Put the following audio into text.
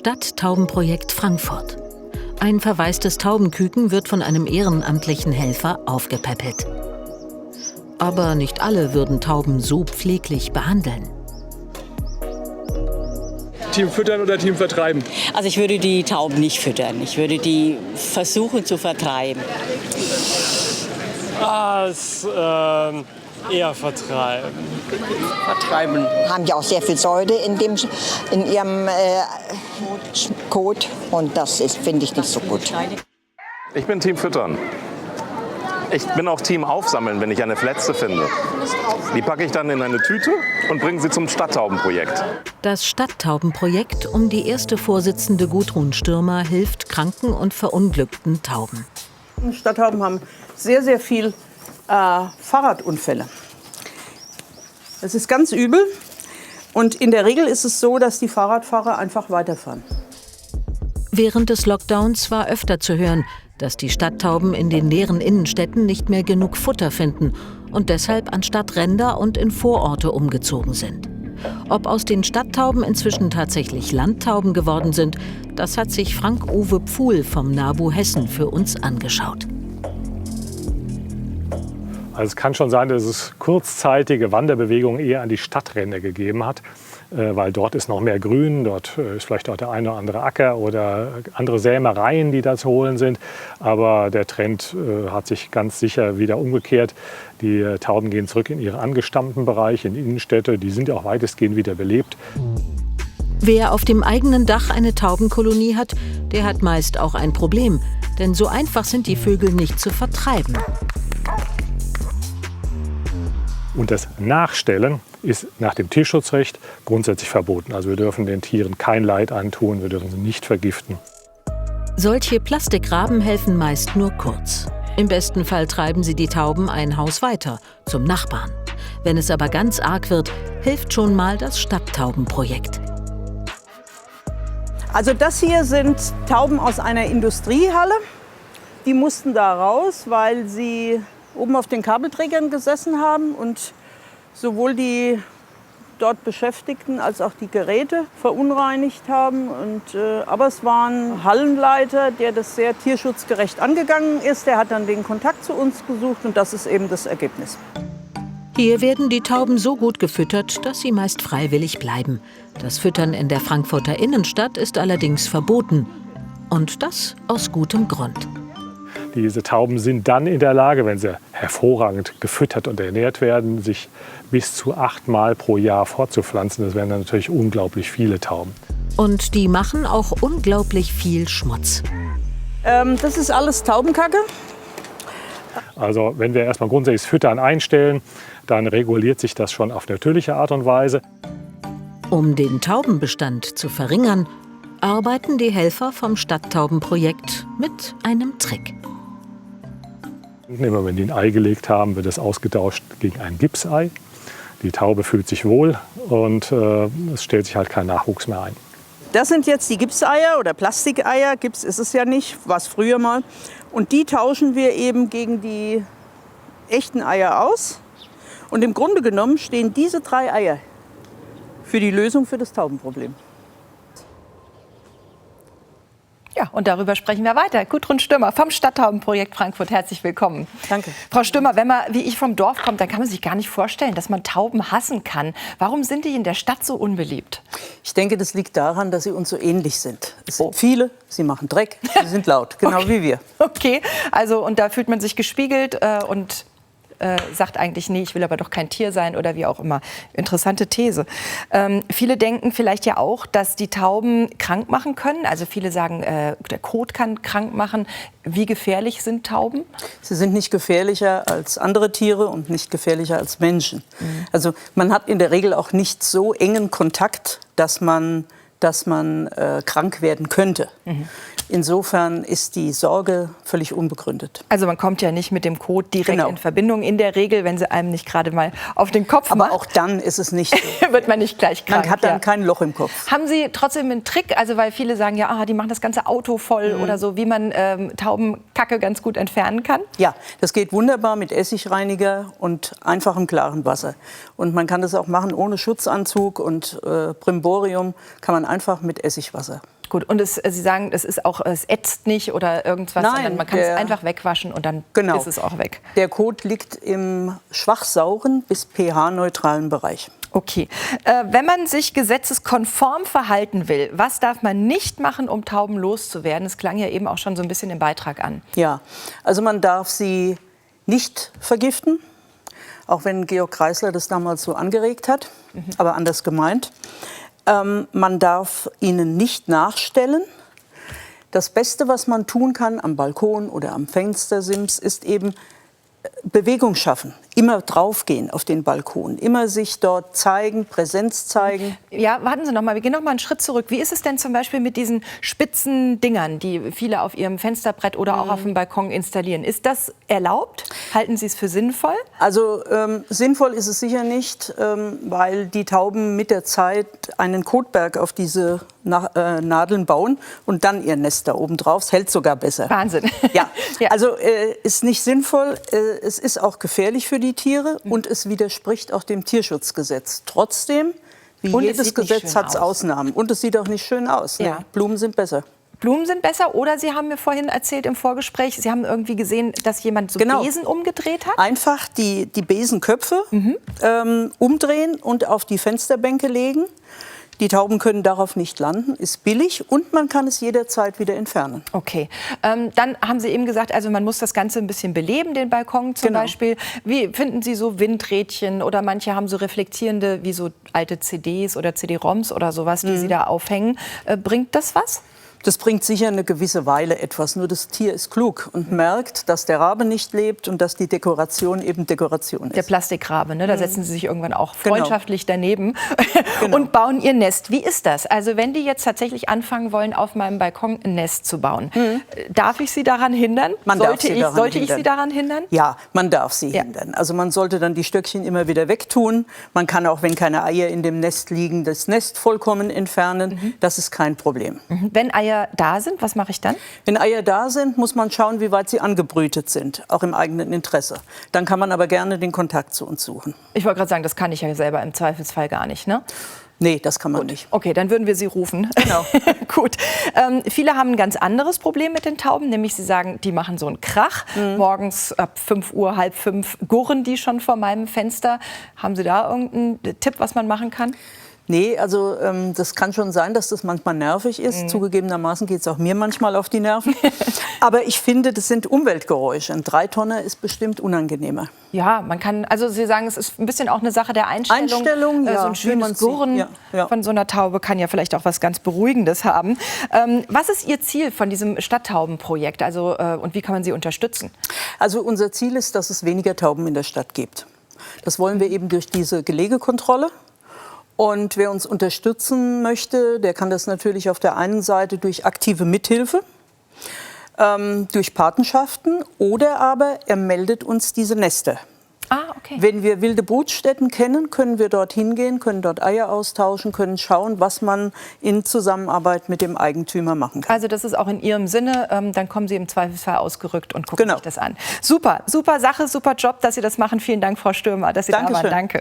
Stadttaubenprojekt Frankfurt. Ein verwaistes Taubenküken wird von einem ehrenamtlichen Helfer aufgepäppelt. Aber nicht alle würden Tauben so pfleglich behandeln. Team füttern oder Team vertreiben? Also ich würde die Tauben nicht füttern. Ich würde die versuchen zu vertreiben. Eher vertreiben. Vertreiben. Haben ja auch sehr viel Säure in ihrem Kot und das finde ich nicht so gut. Ich bin Team Füttern. Ich bin auch Team Aufsammeln, wenn ich eine Fletze finde. Die packe ich dann in eine Tüte und bringe sie zum Stadttaubenprojekt. Das Stadttaubenprojekt um die erste Vorsitzende Gudrun Stürmer hilft kranken und verunglückten Tauben. Stadttauben haben sehr, sehr viel Fahrradunfälle. Das ist ganz übel. Und in der Regel ist es so, dass die Fahrradfahrer einfach weiterfahren. Während des Lockdowns war öfter zu hören, dass die Stadttauben in den leeren Innenstädten nicht mehr genug Futter finden und deshalb an Stadtränder und in Vororte umgezogen sind. Ob aus den Stadttauben inzwischen tatsächlich Landtauben geworden sind, das hat sich Frank-Uwe Pfuhl vom NABU Hessen für uns angeschaut. Also es kann schon sein, dass es kurzzeitige Wanderbewegungen eher an die Stadtränder gegeben hat, weil dort ist noch mehr Grün, dort ist vielleicht auch der eine oder andere Acker oder andere Sämereien, die da zu holen sind. Aber der Trend hat sich ganz sicher wieder umgekehrt. Die Tauben gehen zurück in ihre angestammten Bereiche, in die Innenstädte. Die sind ja auch weitestgehend wieder belebt. Wer auf dem eigenen Dach eine Taubenkolonie hat, der hat meist auch ein Problem. Denn so einfach sind die Vögel nicht zu vertreiben. Und das Nachstellen ist nach dem Tierschutzrecht grundsätzlich verboten. Also wir dürfen den Tieren kein Leid antun, wir dürfen sie nicht vergiften. Solche Plastikraben helfen meist nur kurz. Im besten Fall treiben sie die Tauben ein Haus weiter, zum Nachbarn. Wenn es aber ganz arg wird, hilft schon mal das Stadttaubenprojekt. Also das hier sind Tauben aus einer Industriehalle. Die mussten da raus, weil sie oben auf den Kabelträgern gesessen haben und sowohl die dort Beschäftigten als auch die Geräte verunreinigt haben. Aber es war ein Hallenleiter, der das sehr tierschutzgerecht angegangen ist. Der hat dann den Kontakt zu uns gesucht und das ist eben das Ergebnis. Hier werden die Tauben so gut gefüttert, dass sie meist freiwillig bleiben. Das Füttern in der Frankfurter Innenstadt ist allerdings verboten. Und das aus gutem Grund. Diese Tauben sind dann in der Lage, wenn sie hervorragend gefüttert und ernährt werden, sich bis zu 8 Mal pro Jahr fortzupflanzen. Das wären dann natürlich unglaublich viele Tauben. Und die machen auch unglaublich viel Schmutz. Das ist alles Taubenkacke. Also wenn wir erstmal grundsätzlich das Füttern einstellen, dann reguliert sich das schon auf natürliche Art und Weise. Um den Taubenbestand zu verringern, arbeiten die Helfer vom Stadttaubenprojekt mit einem Trick. Immer wenn die ein Ei gelegt haben, wird es ausgetauscht gegen ein Gipsei. Die Taube fühlt sich wohl und es stellt sich halt kein Nachwuchs mehr ein. Das sind jetzt die Gipseier oder Plastikeier. Gips ist es ja nicht, war es früher mal. Und die tauschen wir eben gegen die echten Eier aus. Und im Grunde genommen stehen diese 3 Eier für die Lösung für das Taubenproblem. Ja, und darüber sprechen wir weiter. Gudrun Stürmer vom Stadttaubenprojekt Frankfurt, herzlich willkommen. Danke. Frau Stürmer, wenn man wie ich vom Dorf kommt, dann kann man sich gar nicht vorstellen, dass man Tauben hassen kann. Warum sind die in der Stadt so unbeliebt? Ich denke, das liegt daran, dass sie uns so ähnlich sind. Es sind viele, sie machen Dreck, sie sind laut, genau Okay. wie wir. Okay, also und da fühlt man sich gespiegelt und sagt eigentlich, nee, ich will aber doch kein Tier sein oder wie auch immer. Interessante These. Viele denken vielleicht ja auch, dass die Tauben krank machen können. Also viele sagen, der Kot kann krank machen. Wie gefährlich sind Tauben? Sie sind nicht gefährlicher als andere Tiere und nicht gefährlicher als Menschen. Also man hat in der Regel auch nicht so engen Kontakt, dass man krank werden könnte. Insofern ist die Sorge völlig unbegründet. Also man kommt ja nicht mit dem Kot direkt in Verbindung, in der Regel, wenn sie einem nicht gerade mal auf den Kopf macht. Aber auch dann ist es nicht so. Wird man nicht gleich krank. Man hat dann kein Loch im Kopf. Haben Sie trotzdem einen Trick, also weil viele sagen, ja, die machen das ganze Auto voll oder so, wie man Taubenkacke ganz gut entfernen kann? Ja, das geht wunderbar mit Essigreiniger und einfachem klaren Wasser. Und man kann das auch machen ohne Schutzanzug und Brimborium, kann man einfach mit Essigwasser. Gut, und Sie sagen, es ätzt nicht oder irgendwas, Nein, sondern man kann es einfach wegwaschen und dann ist es auch weg. Der Kot liegt im schwach sauren bis pH-neutralen Bereich. Okay. Wenn man sich gesetzeskonform verhalten will, was darf man nicht machen, um Tauben loszuwerden? Das klang ja eben auch schon so ein bisschen im Beitrag an. Ja, also man darf sie nicht vergiften, auch wenn Georg Kreisler das damals so angeregt hat, aber anders gemeint. Man darf ihnen nicht nachstellen. Das Beste, was man tun kann am Balkon oder am Fenstersims, ist eben Bewegung schaffen. Immer draufgehen auf den Balkon, immer sich dort zeigen, Präsenz zeigen. Ja, warten Sie noch mal, wir gehen noch mal einen Schritt zurück. Wie ist es denn zum Beispiel mit diesen spitzen Dingern, die viele auf ihrem Fensterbrett oder auch auf dem Balkon installieren? Ist das erlaubt? Halten Sie es für sinnvoll? Also sinnvoll ist es sicher nicht, weil die Tauben mit der Zeit einen Kotberg auf diese Nadeln bauen und dann ihr Nest da oben drauf. Es hält sogar besser. Wahnsinn. Ja, also ist nicht sinnvoll. Es ist auch gefährlich für die Tiere und es widerspricht auch dem Tierschutzgesetz. Trotzdem, wie jedes Gesetz hat es Ausnahmen. Und es sieht auch nicht schön aus. Ja. Ne? Blumen sind besser. Blumen sind besser, oder Sie haben mir vorhin erzählt im Vorgespräch, Sie haben irgendwie gesehen, dass jemand so Besen umgedreht hat? Einfach die Besenköpfe umdrehen und auf die Fensterbänke legen. Die Tauben können darauf nicht landen, ist billig und man kann es jederzeit wieder entfernen. Okay, dann haben Sie eben gesagt, also man muss das Ganze ein bisschen beleben, den Balkon zum Beispiel. Wie finden Sie so Windrädchen oder manche haben so reflektierende, wie so alte CDs oder CD-ROMs oder sowas, die Sie da aufhängen. Bringt das was? Das bringt sicher eine gewisse Weile etwas. Nur das Tier ist klug und merkt, dass der Rabe nicht lebt und dass die Dekoration eben Dekoration ist. Der Plastikrabe, ne? Da setzen Sie sich irgendwann auch freundschaftlich daneben und bauen ihr Nest. Wie ist das? Also wenn die jetzt tatsächlich anfangen wollen, auf meinem Balkon ein Nest zu bauen, darf ich Sie daran hindern? Sollte ich Sie daran hindern? Ja, man darf sie hindern. Also man sollte dann die Stöckchen immer wieder wegtun. Man kann auch, wenn keine Eier in dem Nest liegen, das Nest vollkommen entfernen. Das ist kein Problem. Wenn Eier da sind, was mache ich dann? Wenn Eier da sind, muss man schauen, wie weit sie angebrütet sind, auch im eigenen Interesse. Dann kann man aber gerne den Kontakt zu uns suchen. Ich wollte gerade sagen, das kann ich ja selber im Zweifelsfall gar nicht, ne? Nee, das kann man nicht. Okay, dann würden wir Sie rufen. Genau. Gut. Viele haben ein ganz anderes Problem mit den Tauben, nämlich sie sagen, die machen so einen Krach. Morgens ab 5 Uhr, halb 5 gurren die schon vor meinem Fenster. Haben Sie da irgendeinen Tipp, was man machen kann? Nee, also das kann schon sein, dass das manchmal nervig ist. Zugegebenermaßen geht es auch mir manchmal auf die Nerven. Aber ich finde, das sind Umweltgeräusche. Ein 3-Tonner ist bestimmt unangenehmer. Ja, man kann, also Sie sagen, es ist ein bisschen auch eine Sache der Einstellung. Ja, so ein schönes Gurren von so einer Taube kann ja vielleicht auch was ganz Beruhigendes haben. Was ist Ihr Ziel von diesem Stadttaubenprojekt? Also, und wie kann man Sie unterstützen? Also unser Ziel ist, dass es weniger Tauben in der Stadt gibt. Das wollen wir eben durch diese Gelegekontrolle. Und wer uns unterstützen möchte, der kann das natürlich auf der einen Seite durch aktive Mithilfe, durch Patenschaften oder aber er meldet uns diese Nester. Ah, okay. Wenn wir wilde Brutstätten kennen, können wir dort hingehen, können dort Eier austauschen, können schauen, was man in Zusammenarbeit mit dem Eigentümer machen kann. Also das ist auch in Ihrem Sinne, dann kommen Sie im Zweifelsfall ausgerückt und gucken sich das an. Super, super Sache, super Job, dass Sie das machen. Vielen Dank, Frau Stürmer, dass Sie da waren. Danke.